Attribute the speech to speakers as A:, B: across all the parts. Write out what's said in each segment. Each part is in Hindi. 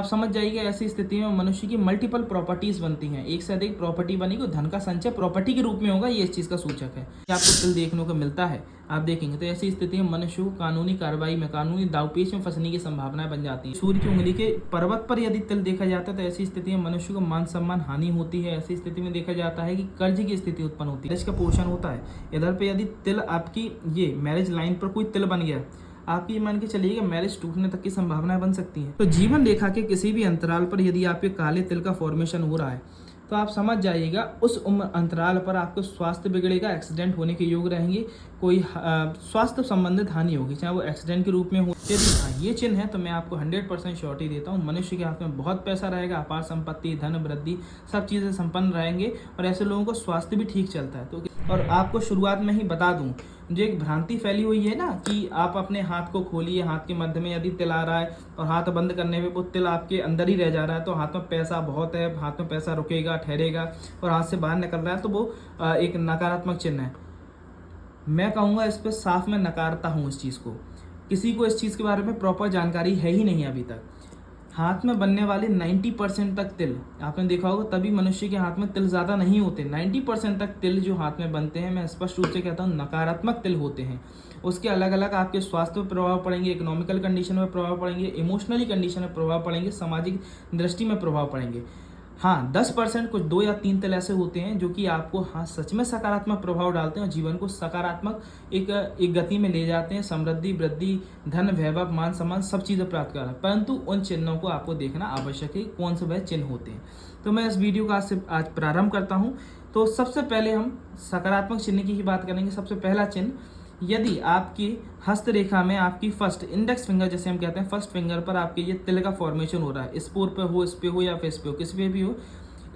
A: आप समझ जाइए ऐसी स्थिति में मनुष्य की मल्टीपल प्रॉपर्टीज बनती हैं, एक से अधिक प्रॉपर्टी बनेगी, धन का संचय प्रॉपर्टी के रूप में होगा, ये इस चीज का सूचक है। आपको तिल देखने को मिलता है, आप देखेंगे तो ऐसी स्थिति में मनुष्य को कानूनी कार्रवाई में, कानूनी दावपेच में फंसने की संभावनाएं बन जाती है। सूर्य की उंगली के पर्वत पर यदि तिल देखा जाता है तो ऐसी स्थिति में मनुष्य को मान सम्मान हानि होती है। ऐसी स्थिति में देखा जाता है कि कर्ज की स्थिति उत्पन्न होती है, इसका पोषण होता है। इधर पे यदि तिल आपकी ये मैरिज लाइन पर कोई तिल बन गया, आप ये मान के चलिए कि मैरिज टूटने तक की संभावनाएं बन सकती हैं। तो जीवन रेखा के किसी भी अंतराल पर यदि आपके काले तिल का फॉर्मेशन हो रहा है तो आप समझ जाइएगा उस उम्र अंतराल पर आपको स्वास्थ्य बिगड़ेगा, एक्सीडेंट होने के योग रहेंगे, कोई स्वास्थ्य संबंधित हानि होगी, चाहे वो एक्सीडेंट के रूप में हो। यदि ये चिन्ह है तो मैं आपको 100% श्योरिटी देता हूँ, मनुष्य के हाथ में बहुत पैसा रहेगा, अपार संपत्ति, धन वृद्धि, सब चीज़ें संपन्न रहेंगे और ऐसे लोगों को स्वास्थ्य भी ठीक चलता है। तो और आपको शुरुआत में ही बता दूं, जो एक भ्रांति फैली हुई है ना कि आप अपने हाथ को खोलिए, हाथ के मध्य में यदि तिल आ रहा है और हाथ बंद करने पे वो तिल आपके अंदर ही रह जा रहा है तो हाथ में पैसा बहुत है, हाथ में पैसा रुकेगा, ठहरेगा और हाथ से बाहर निकल रहा है तो वो एक नकारात्मक चिन्ह है। मैं कहूँगा इस पर साफ में नकारता हूँ इस चीज़ को। किसी को इस चीज़ के बारे में प्रॉपर जानकारी है ही नहीं अभी तक। हाथ में बनने वाले 90% तक तिल, आपने देखा होगा, तभी मनुष्य के हाथ में तिल ज़्यादा नहीं होते। 90% तक तिल जो हाथ में बनते हैं, मैं स्पष्ट रूप से कहता हूँ नकारात्मक तिल होते हैं। उसके अलग अलग आपके स्वास्थ्य पर प्रभाव पड़ेंगे, इकोनॉमिकल कंडीशन में प्रभाव पड़ेंगे, इमोशनली कंडीशन में प्रभाव पड़ेंगे, सामाजिक दृष्टि में प्रभाव पड़ेंगे। हाँ, 10% कुछ 2 या 3 तिल ऐसे होते हैं जो कि आपको हाँ सच में सकारात्मक प्रभाव डालते हैं और जीवन को सकारात्मक एक गति में ले जाते हैं, समृद्धि, वृद्धि, धन, वैभव, मान सम्मान सब चीज़ें प्राप्त कर रहा है। परंतु उन चिन्हों को आपको देखना आवश्यक है, कौन से वह चिन्ह होते हैं। तो मैं इस वीडियो का आज प्रारंभ करता हूँ। तो सबसे पहले हम सकारात्मक चिन्ह की ही बात करेंगे। सबसे पहला चिन्ह, यदि आपकी हस्तरेखा में आपकी फर्स्ट इंडेक्स फिंगर, जैसे हम कहते हैं, फर्स्ट फिंगर पर आपके ये तिल का फॉर्मेशन हो रहा है, स्पोर पे हो, इस पे हो या फेस पे हो, किसी पे भी हो,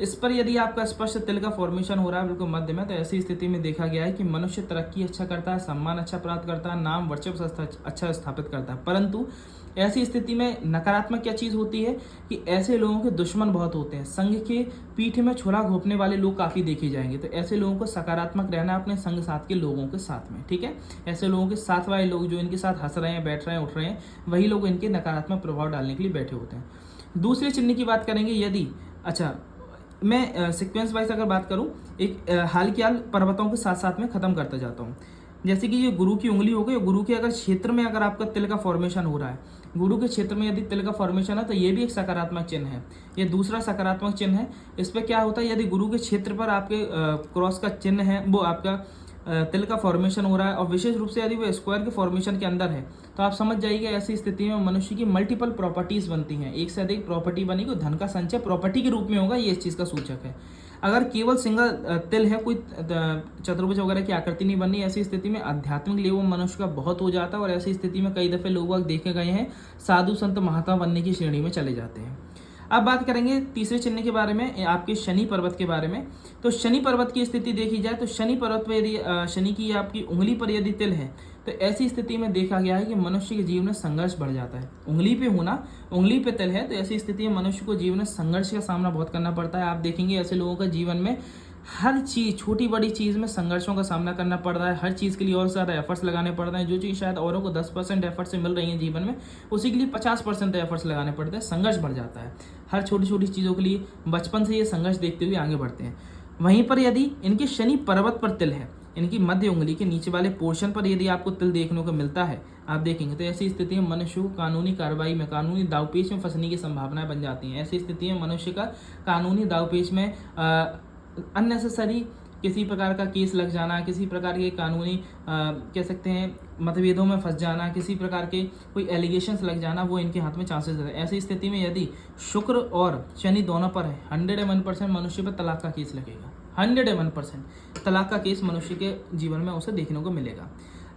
A: इस पर यदि आपका स्पष्ट तिल का फॉर्मेशन हो रहा है बिल्कुल मध्य में, तो ऐसी स्थिति में देखा गया है कि मनुष्य तरक्की अच्छा करता है, सम्मान अच्छा प्राप्त करता है, नाम वर्चस्व अच्छा स्थापित करता है। परंतु ऐसी स्थिति में नकारात्मक क्या चीज़ होती है कि ऐसे लोगों के दुश्मन बहुत होते हैं। संघ के पीठ में छुरा घोंपने वाले लोग काफ़ी देखे जाएंगे। तो ऐसे लोगों को सकारात्मक रहना है अपने संग साथ के लोगों के साथ में, ठीक है। ऐसे लोगों के साथ वाले लोग जो इनके साथ हंस रहे हैं, बैठ रहे हैं, उठ रहे हैं, वही लोग इनके नकारात्मक प्रभाव डालने के लिए बैठे होते हैं। दूसरे चिन्ह की बात करेंगे। यदि मैं सीक्वेंस वाइज अगर बात करूं, एक हाल की हाल पर्वतों के साथ साथ में खत्म करता जाता हूं। जैसे कि ये गुरु की उंगली हो गई, गुरु के अगर क्षेत्र में अगर आपका तिल का फॉर्मेशन हो रहा है, गुरु के क्षेत्र में यदि तिल का फॉर्मेशन है तो ये भी एक सकारात्मक चिन्ह है। ये दूसरा सकारात्मक चिन्ह है। इस पर क्या होता है, यदि गुरु के क्षेत्र पर आपके क्रॉस का चिन्ह है, वो आपका तिल का फॉर्मेशन हो रहा है और विशेष रूप से यदि वो स्क्वायर के फॉर्मेशन के अंदर है, तो आप समझ जाइए ऐसी स्थिति में मनुष्य की मल्टीपल प्रॉपर्टीज बनती हैं, एक से अधिक प्रॉपर्टी बनेगी, धन का संचय प्रॉपर्टी के रूप में होगा, ये इस चीज़ का सूचक है। अगर केवल सिंगल तिल है, कोई चतुर्भुज वगैरह की आकृति नहीं बननी, ऐसी स्थिति में आध्यात्मिक लेवल मनुष्य का बहुत हो जाता है और ऐसी स्थिति में कई दफे लोग देखे गए हैं साधु संत महात्मा बनने की श्रेणी में चले जाते हैं। अब बात करेंगे तीसरे चिन्ह के बारे में, आपके शनि पर्वत के बारे में। तो शनि पर्वत की स्थिति देखी जाए तो शनि पर्वत पर यदि शनि की आपकी उंगली पर यदि तिल है तो ऐसी स्थिति में देखा गया है कि मनुष्य के जीवन में संघर्ष बढ़ जाता है। उंगली पे होना, उंगली पे तिल है तो ऐसी स्थिति में मनुष्य को जीवन में संघर्ष का सामना बहुत करना पड़ता है। आप देखेंगे ऐसे लोगों का जीवन में हर चीज़, छोटी बड़ी चीज़ में संघर्षों का सामना करना पड़ रहा है। हर चीज़ के लिए और ज़्यादा एफर्ट्स लगाने पड़ रहे हैं। जो चीज़ शायद औरों को 10% एफर्ट से मिल रही है जीवन में, उसी के लिए 50% एफर्ट्स लगाने पड़ते हैं। संघर्ष बढ़ जाता है हर छोटी छोटी चीज़ों के लिए। बचपन से ये संघर्ष देखते हुए आगे बढ़ते हैं। वहीं पर यदि इनके शनि पर्वत पर तिल है, इनकी मध्य उंगली के नीचे वाले पोर्शन पर यदि आपको तिल देखने को मिलता है, आप देखेंगे तो ऐसी स्थिति में मनुष्य को कानूनी कार्रवाई में, कानूनी दावपेच में फंसने की संभावनाएं बन जाती हैं। ऐसी स्थिति में मनुष्य का कानूनी दावपेच में अननेसेसरी किसी प्रकार का केस लग जाना, किसी प्रकार के कानूनी कह सकते हैं मतभेदों में फंस जाना, किसी प्रकार के कोई एलिगेशंस लग जाना, वो इनके हाथ में चांसेस रहते हैं। ऐसी स्थिति में यदि शुक्र और शनि दोनों पर है, 101% मनुष्य पर तलाक का केस लगेगा। 101% तलाक का केस मनुष्य के जीवन में उसे देखने को मिलेगा।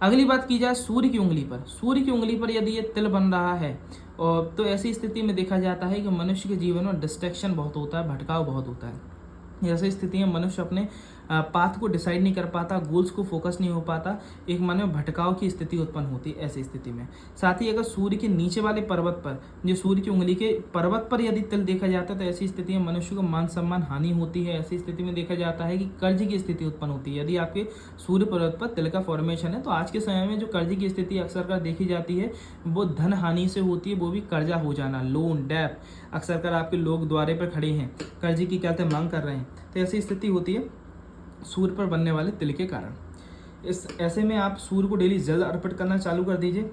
A: अगली बात की जाए सूर्य की उंगली पर। सूर्य की उंगली पर यदि ये तिल बन रहा है तो ऐसी स्थिति में देखा जाता है कि मनुष्य के जीवन में डिस्ट्रैक्शन बहुत होता है, भटकाव बहुत होता है। ऐसी स्थिति में मनुष्य अपने पाथ को डिसाइड नहीं कर पाता, गोल्स को फोकस नहीं हो पाता, एक मन में भटकाव की स्थिति उत्पन्न होती है ऐसी स्थिति में। साथ ही अगर सूर्य के नीचे वाले पर्वत पर, जो सूर्य की उंगली के पर्वत पर यदि तिल देखा जाता है तो ऐसी स्थिति में मनुष्य को मान सम्मान हानि होती है। ऐसी स्थिति में देखा जाता है कि कर्ज की स्थिति उत्पन्न होती है। यदि आपके सूर्य पर्वत पर तिल का फॉर्मेशन है तो आज के समय में जो कर्ज की स्थिति अक्सर कर देखी जाती है वो धन हानि से होती है, वो भी कर्जा हो जाना, लोन, डेप, अक्सर कर आपके लोग द्वारे पर खड़े हैं, कर्ज की क्या मांग कर रहे हैं, तो ऐसी स्थिति होती है सूर्य पर बनने वाले तिल के कारण। इस ऐसे में आप सूर्य को डेली जल अर्पित करना चालू कर दीजिए।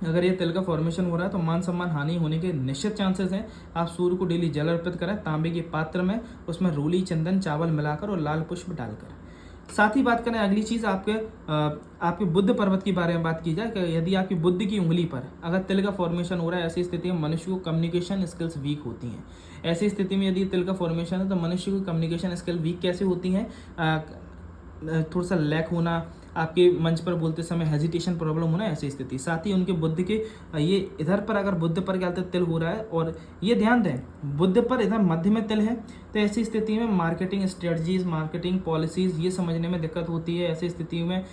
A: अगर ये तिल का फॉर्मेशन हो रहा है तो मान सम्मान हानि होने के निश्चित चांसेस हैं। आप सूर्य को डेली जल अर्पित करें तांबे के पात्र में, उसमें रोली, चंदन, चावल मिलाकर और लाल पुष्प डालकर। साथ ही बात करें अगली चीज़ आपके बुद्ध पर्वत के बारे में बात की जाए कि यदि आपकी बुद्ध की उंगली पर अगर तिल का फॉर्मेशन हो रहा है, ऐसी स्थिति में मनुष्य को कम्युनिकेशन स्किल्स वीक होती हैं। ऐसी स्थिति में यदि तिल का फॉर्मेशन है तो मनुष्य को कम्युनिकेशन स्किल वीक कैसे होती हैं? थोड़ा सा लैक होना, आपके मंच पर बोलते समय हेजिटेशन प्रॉब्लम होना, ऐसी स्थिति। साथ ही उनके बुद्ध के ये इधर पर अगर बुद्ध पर क्या तिल हो रहा है, और ये ध्यान दें बुद्ध पर इधर मध्य में तिल है, तो ऐसी स्थिति में मार्केटिंग स्ट्रेटजीज, मार्केटिंग पॉलिसीज ये समझने में दिक्कत होती है। ऐसी स्थिति में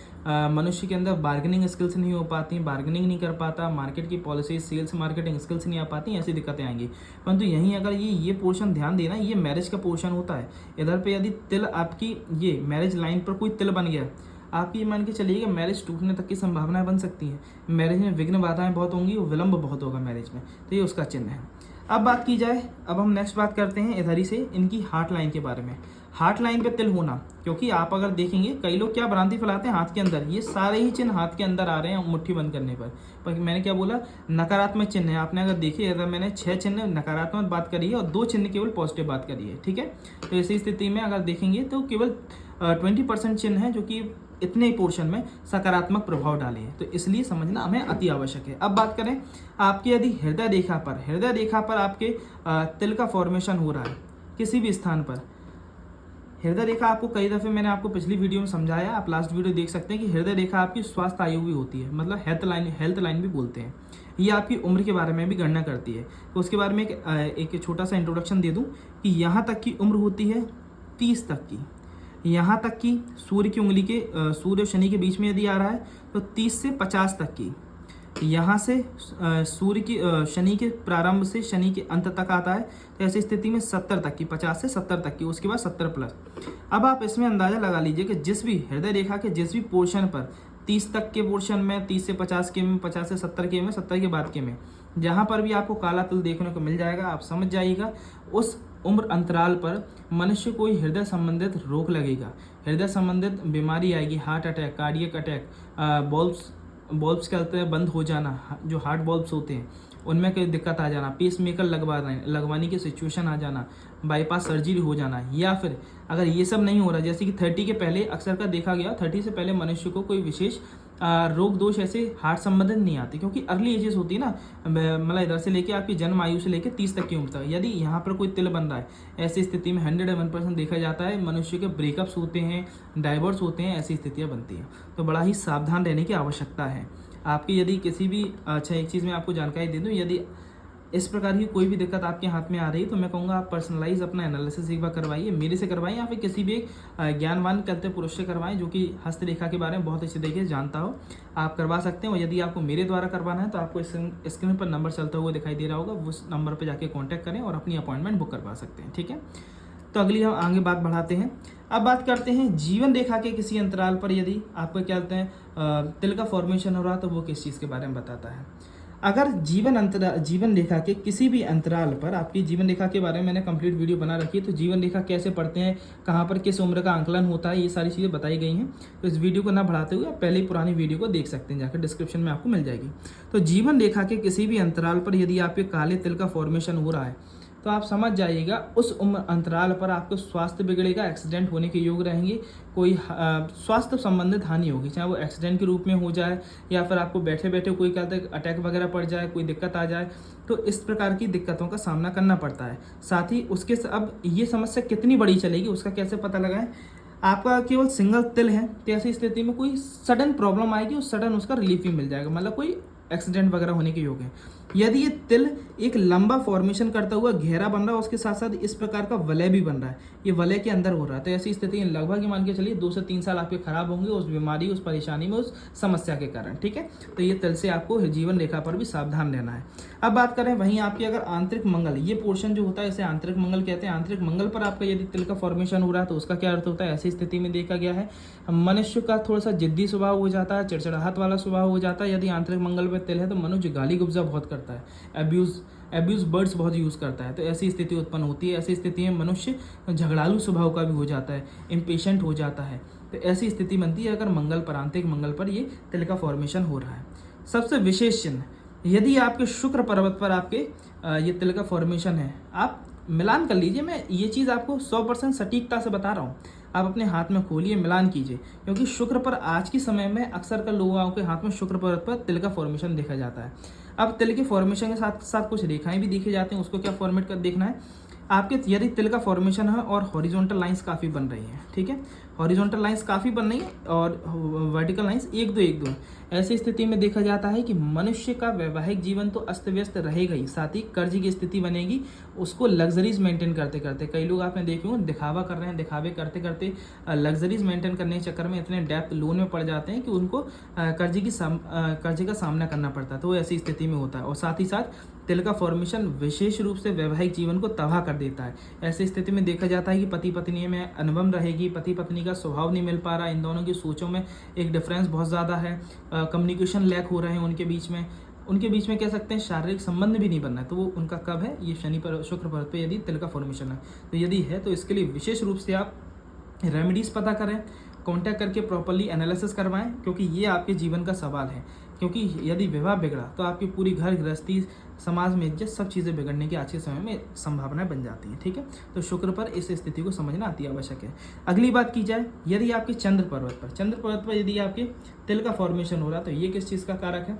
A: मनुष्य के अंदर बार्गेनिंग स्किल्स नहीं हो पाती, बार्गेनिंग नहीं कर पाता, मार्केट की पॉलिसीज, सेल्स मार्केटिंग स्किल्स नहीं आ पाती, ऐसी दिक्कतें आएंगी। परंतु यहीं अगर ये पोर्शन ध्यान देना, ये मैरिज का पोर्शन होता है। इधर पे यदि तिल आपकी ये मैरिज लाइन पर कोई तिल बन गया, आप ये मान के चलिए कि मैरिज टूटने तक की संभावनाएं बन सकती हैं। मैरिज में विघ्न बाधाएं बहुत होंगी, विलंब बहुत होगा मैरिज में, तो ये उसका चिन्ह है। अब बात की जाए, अब हम नेक्स्ट बात करते हैं इधर ही से इनकी हार्ट लाइन के बारे में। हार्ट लाइन पे तिल होना, क्योंकि आप अगर देखेंगे कई लोग क्या भ्रांति फैलाते हैं हाथ के अंदर, ये सारे ही चिन्ह हाथ के अंदर आ रहे हैं मुट्ठी बंद करने पर मैंने क्या बोला, नकारात्मक चिन्ह है। आपने अगर देखिए, अगर मैंने 6 चिन्ह नकारात्मक बात करी है और 2 चिन्ह केवल पॉजिटिव बात करी है, ठीक है। तो ऐसी स्थिति में अगर देखेंगे तो केवल 20% चिन्ह है जो कि इतने ही पोर्शन में सकारात्मक प्रभाव डाले हैं, तो इसलिए समझना हमें अति आवश्यक है। अब बात करें आपके यदि हृदय रेखा पर आपके तिल का फॉर्मेशन हो रहा है किसी भी स्थान पर, हृदय रेखा आपको कई दफ़े मैंने आपको पिछली वीडियो में समझाया, आप लास्ट वीडियो देख सकते हैं कि हृदय रेखा आपकी स्वास्थ्य आयु भी होती है, मतलब हेल्थ लाइन भी बोलते हैं। ये आपकी उम्र के बारे में भी गणना करती है। तो उसके बारे में एक छोटा सा इंट्रोडक्शन दे दूं कि यहाँ तक की उम्र होती है 30 तक की, यहाँ तक कि सूर्य की उंगली के सूर्य और शनि के बीच में यदि आ रहा है तो 30 से 50 तक की, यहाँ से सूर्य की शनि के प्रारंभ से शनि के अंत तक आता है, तो ऐसी स्थिति में 70 तक की, 50 से 70 तक की, उसके बाद 70 प्लस। अब आप इसमें अंदाज़ा लगा लीजिए कि जिस भी हृदय रेखा के जिस भी पोर्शन पर 30 तक के पोर्शन में, 30 से 50 के में, 50 से 70 के में, 70 के बाद के में, जहाँ पर भी आपको काला तिल देखने को मिल जाएगा, आप समझ जाइएगा उस उम्र अंतराल पर मनुष्य को हृदय संबंधित रोग लगेगा, हृदय संबंधित बीमारी आएगी, हार्ट अटैक, कार्डियक अटैक, बॉल्ब्स कहते हैं बंद हो जाना, जो हार्ट बॉल्ब्स होते हैं उनमें कोई दिक्कत आ जाना, पेस मेकर लगवाने की सिचुएशन आ जाना, बाईपास सर्जरी हो जाना, या फिर अगर ये सब नहीं हो रहा, जैसे कि 30 के पहले अक्सर का देखा गया, 30 से पहले मनुष्य को कोई विशेष रोग दोष ऐसे हार्ट संबंधित नहीं आती, क्योंकि अर्ली एजेस होती है ना, मतलब इधर से लेके आपकी जन्म आयु से लेके 30 तक की उम्र तक। यदि यहाँ पर कोई तिल बन रहा है, ऐसी स्थिति में 101% देखा जाता है मनुष्य के ब्रेकअप्स होते हैं, डाइवोर्स होते हैं, ऐसी स्थितियाँ बनती हैं। तो बड़ा ही सावधान रहने की आवश्यकता है आपकी। यदि किसी भी एक चीज़ में आपको जानकारी दे दूँ, यदि इस प्रकार की कोई भी दिक्कत आपके हाथ में आ रही है तो मैं कहूँगा आप पर्सनलाइज अपना एनालिसिस एक बार करवाइए, मेरे से करवाइए या फिर किसी भी ज्ञानवान करते पुरुष से करवाएं जो कि हस्तरेखा के बारे में बहुत अच्छी तरीके से जानता हो, आप करवा सकते हैं। और यदि आपको मेरे द्वारा करवाना है तो आपको स्क्रीन पर नंबर चलता हुआ दिखाई दे रहा होगा, उस नंबर पर जाके कॉन्टैक्ट करें और अपनी अपॉइंटमेंट बुक करवा सकते हैं, ठीक है। तो अगली हम आगे बात बढ़ाते हैं। अब बात करते हैं जीवन रेखा के किसी अंतराल पर यदि आपको क्या कहते हैं तिल का फॉर्मेशन हो रहा तो वो किस चीज़ के बारे में बताता है। अगर जीवन रेखा के किसी भी अंतराल पर, आपकी जीवन रेखा के बारे में मैंने कंप्लीट वीडियो बना रखी है, तो जीवन रेखा कैसे पढ़ते हैं, कहाँ पर किस उम्र का आंकलन होता है, ये सारी चीज़ें बताई गई हैं। तो इस वीडियो को ना बढ़ाते हुए आप पहले ही पुरानी वीडियो को देख सकते हैं, जाकर डिस्क्रिप्शन में आपको मिल जाएगी। तो जीवन रेखा के किसी भी अंतराल पर यदि आपके काले तिल का फॉर्मेशन हो रहा है तो आप समझ जाइएगा उस उम्र अंतराल पर आपको स्वास्थ्य बिगड़ेगा, एक्सीडेंट होने के योग रहेंगे, कोई स्वास्थ्य संबंधित हानि होगी, चाहे वो एक्सीडेंट के रूप में हो जाए या फिर आपको बैठे बैठे कोई कहते हैं अटैक वगैरह पड़ जाए, कोई दिक्कत आ जाए, तो इस प्रकार की दिक्कतों का सामना करना पड़ता है। साथ ही उसके अब ये समस्या कितनी बड़ी चलेगी उसका कैसे पता लगाएं। आपका केवल सिंगल तिल है तो ऐसी स्थिति में कोई सडन प्रॉब्लम आएगी और सडन उसका रिलीफ भी मिल जाएगा, मतलब कोई एक्सीडेंट वगैरह होने के योग है। यदि ये तिल एक लंबा फॉर्मेशन करता हुआ गहरा बन रहा है, उसके साथ साथ इस प्रकार का वलय भी बन रहा है, ये वलय के अंदर हो रहा है, तो ऐसी स्थिति में लगभग ही मान के चलिए 2 से 3 साल आपके खराब होंगे उस बीमारी, उस परेशानी में, उस समस्या के कारण, ठीक है। तो ये तिल से आपको जीवन रेखा पर भी सावधान रहना है। अब बात करें वहीं आपकी अगर आंतरिक मंगल, ये पोर्शन जो होता है इसे आंतरिक मंगल कहते हैं, आंतरिक मंगल पर आपका यदि तिल का फॉर्मेशन हो रहा है तो उसका क्या अर्थ होता है। ऐसी स्थिति में देखा गया है मनुष्य का थोड़ा सा जिद्दी स्वभाव हो जाता है, चिड़चिड़ाहट वाला स्वभाव हो जाता है। यदि आंतरिक मंगल पर तिल है तो मनुष्य गाली गुब्जा बहुत करता है, अब्यूज एब्यूज वर्ड्स बहुत यूज़ करता है, तो ऐसी स्थिति उत्पन्न होती है। ऐसी स्थिति में मनुष्य झगड़ालू स्वभाव का भी हो जाता है, इम्पेशेंट हो जाता है। तो ऐसी स्थिति बनती है अगर मंगल पर, आंतरिक मंगल पर ये तिल का फॉर्मेशन हो रहा है। सबसे विशेष चिन्ह, यदि आपके शुक्र पर्वत पर आपके ये तिल का फॉर्मेशन है, आप मिलान कर लीजिए। मैं ये चीज़ आपको 100% सटीकता से बता रहा हूँ। आप अपने हाथ में खोलिए, मिलान कीजिए, क्योंकि शुक्र पर आज के समय में अक्सर कर लोगों के हाथ में शुक्र पर्वत पर तिल का फॉर्मेशन देखा जाता है। अब तिल के फॉर्मेशन के साथ साथ कुछ रेखाएं भी देखे जाते हैं, उसको क्या फॉर्मेट कर देखना है आपके, यदि तिल का फॉर्मेशन है और हॉरिजॉन्टल लाइंस काफ़ी बन रही हैं, ठीक है, हॉरिजॉन्टल लाइंस काफ़ी बन रही हैं और वर्टिकल लाइंस एक दो है, ऐसी स्थिति में देखा जाता है कि मनुष्य का वैवाहिक जीवन तो अस्त व्यस्त रहेगा ही, साथ ही कर्ज की स्थिति बनेगी। उसको लग्जरीज मेंटेन करते करते, कई लोग आपने देखे होंगे दिखावा कर रहे हैं, दिखावे करते करते लग्जरीज मेंटेन करने के चक्कर में इतने डेप्थ लोन में पड़ जाते हैं कि उनको कर्ज का सामना करना पड़ता है, तो वो ऐसी स्थिति में होता है। और साथ ही साथ तिल का फॉर्मेशन विशेष रूप से वैवाहिक जीवन को तबाह कर देता है। ऐसी स्थिति में देखा जाता है कि पति पत्नी में अनबन रहेगी, पति पत्नी का स्वभाव नहीं मिल पा रहा, इन दोनों की सोचों में एक डिफरेंस बहुत ज़्यादा है, कम्युनिकेशन लैक हो रहे हैं उनके बीच में कह सकते हैं शारीरिक संबंध भी नहीं बनना है। तो वो उनका कब है, ये शनि पर, शुक्र पर्वत पे यदि तिल का फॉर्मेशन है। तो यदि है तो इसके लिए विशेष रूप से आप रेमेडीज़ पता करें, कांटेक्ट करके प्रॉपर्ली एनालिसिस करवाएं, क्योंकि ये आपके जीवन का सवाल है। क्योंकि यदि विवाह बिगड़ा तो आपकी पूरी घर गृहस्थी, समाज में इज्जत, सब चीज़ें बिगड़ने की आज के समय में संभावनाएं बन जाती हैं, ठीक है। तो शुक्र पर इस स्थिति को समझना अति आवश्यक है। अगली बात की जाए, यदि आपके चंद्र पर्वत पर यदि आपके तिल का फॉर्मेशन हो रहा है तो ये किस चीज़ का कारक है।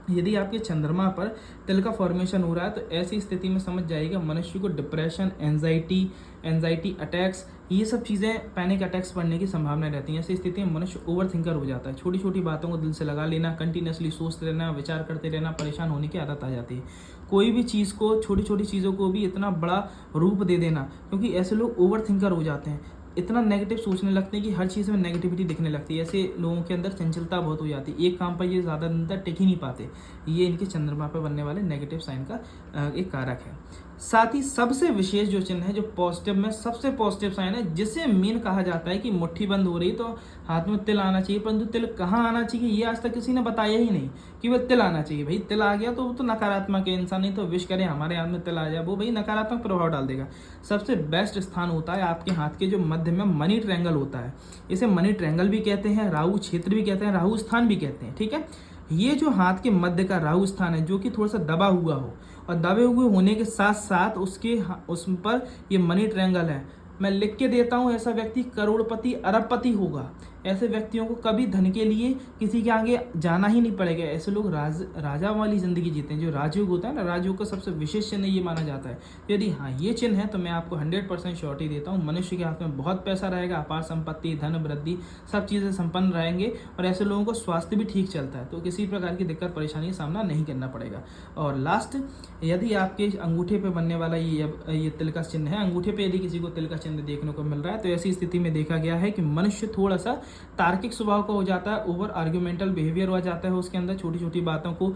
A: यदि आपके चंद्रमा पर तिल का फॉर्मेशन हो रहा है तो ऐसी स्थिति में समझ जाइएगा मनुष्य को डिप्रेशन, एंजाइटी अटैक्स, ये सब चीज़ें, पैनिक अटैक्स पड़ने की संभावना रहती है। ऐसी स्थिति में मनुष्य ओवर थिंकर हो जाता है, छोटी छोटी बातों को दिल से लगा लेना, कंटिन्यूसली सोचते रहना, विचार करते रहना, परेशान होने की आदत आ जाती है। कोई भी चीज़ को, छोटी छोटी चीज़ों को भी इतना बड़ा रूप दे देना, क्योंकि ऐसे लोग ओवर थिंकर हो जाते हैं, इतना नेगेटिव सोचने लगते हैं कि हर चीज़ में नेगेटिविटी दिखने लगती है। ऐसे लोगों के अंदर चंचलता बहुत हो जाती है, एक काम पर ये ज़्यादा दिन तक टिक ही नहीं पाते। ये इनके चंद्रमा पर बनने वाले नेगेटिव साइन का एक कारक है। साथ ही सबसे विशेष जो चिन्ह है, जो पॉजिटिव में सबसे पॉजिटिव साइन है, जिसे मेन कहा जाता है कि मुट्ठी बंद हो रही तो हाथ में तिल आना चाहिए, परंतु तिल कहाँ आना चाहिए ये आज तक किसी ने बताया ही नहीं कि वह तिल आना चाहिए। भाई तिल आ गया तो वो तो नकारात्मक है, इंसान नहीं तो विश करे हमारे हाथ में तिल आ जाए, वो भाई नकारात्मक प्रभाव डाल देगा। सबसे बेस्ट स्थान होता है आपके हाथ के जो मध्य में मनी ट्रायंगल होता है, इसे मनी ट्रायंगल भी कहते हैं, राहु क्षेत्र भी कहते हैं, राहु स्थान भी कहते हैं, ठीक है। ये जो हाथ के मध्य का राहु स्थान है, जो कि थोड़ा सा दबा हुआ हो, और दबे हुए होने के साथ साथ उस पर ये मनी ट्रायंगल है, मैं लिख के देता हूँ, ऐसा व्यक्ति करोड़पति अरबपति होगा। ऐसे व्यक्तियों को कभी धन के लिए किसी के आगे जाना ही नहीं पड़ेगा। ऐसे लोग राजा वाली जिंदगी जीते हैं। जो राजयोग होता है ना, राजयोग का सबसे विशेष चिन्ह ये माना जाता है। यदि हाँ ये चिन्ह है तो मैं आपको 100% श्योरिटी देता हूँ, मनुष्य के हाथ में बहुत पैसा रहेगा, अपार संपत्ति, धन वृद्धि, सब चीज़ें संपन्न रहेंगे, और ऐसे लोगों को स्वास्थ्य भी ठीक चलता है, तो किसी प्रकार की दिक्कत परेशानी का सामना नहीं करना पड़ेगा। और लास्ट, यदि आपके अंगूठे पे बनने वाला ये तिल का चिन्ह है, अंगूठे पे यदि किसी को तिल का चिन्ह देखने को मिल रहा है, तो ऐसी स्थिति में देखा गया है कि मनुष्य थोड़ा सा तार्किक स्वभाव का हो जाता है, ओवर आर्ग्यूमेंटल बिहेवियर हो जाता है उसके अंदर, छोटी छोटी बातों को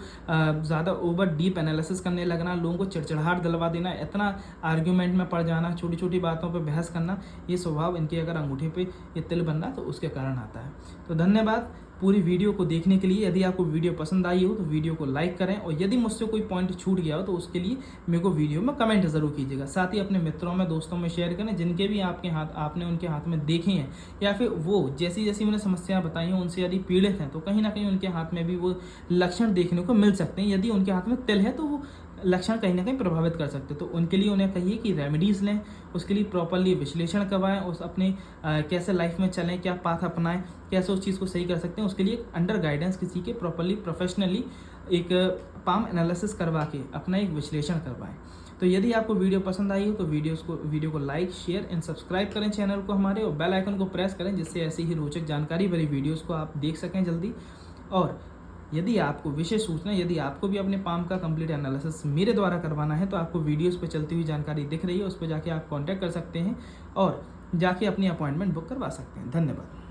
A: ज़्यादा ओवर डीप एनालिसिस करने लगना, लोगों को चिड़चिड़ाहट दिलवा देना, इतना आर्ग्यूमेंट में पड़ जाना, छोटी छोटी बातों पर बहस करना, ये स्वभाव इनके अगर अंगूठे पे ये तिल बनना तो उसके कारण आता है। तो धन्यवाद पूरी वीडियो को देखने के लिए। यदि आपको वीडियो पसंद आई हो तो वीडियो को लाइक करें, और यदि मुझसे कोई पॉइंट छूट गया हो तो उसके लिए मेरे को वीडियो में कमेंट ज़रूर कीजिएगा। साथ ही अपने मित्रों में, दोस्तों में शेयर करें, जिनके भी आपने उनके हाथ में देखे हैं, या फिर वो जैसी जैसी मैंने समस्याएं बताई हैं उनसे यदि पीड़ित हैं, तो कहीं ना कहीं उनके हाथ में भी वो लक्षण देखने को मिल सकते हैं। यदि उनके हाथ में तिल है तो वो लक्षण कहीं ना कहीं प्रभावित कर सकते हैं। तो उनके लिए उन्हें कहिए कि रेमेडीज़ लें, उसके लिए प्रॉपरली विश्लेषण करवाएं, उस अपने कैसे लाइफ में चलें, क्या पाथ अपनाएं, कैसे उस चीज़ को सही कर सकते हैं, उसके लिए अंडर गाइडेंस किसी के प्रॉपरली प्रोफेशनली एक पाम एनालिसिस करवा के अपना एक विश्लेषण करवाएं। तो यदि आपको वीडियो पसंद आई हो तो वीडियो को लाइक, शेयर एंड सब्सक्राइब करें चैनल को हमारे, और बेल आइकन को प्रेस करें, जिससे ऐसी ही रोचक जानकारी भरी वीडियोज़ को आप देख सकें जल्दी। और यदि आपको विशेष सूचना, यदि आपको भी अपने पाम का कंप्लीट एनालिसिस मेरे द्वारा करवाना है, तो आपको वीडियोस पे चलती हुई जानकारी दिख रही है, उस पर जाके आप कांटेक्ट कर सकते हैं और जाके अपनी अपॉइंटमेंट बुक करवा सकते हैं। धन्यवाद।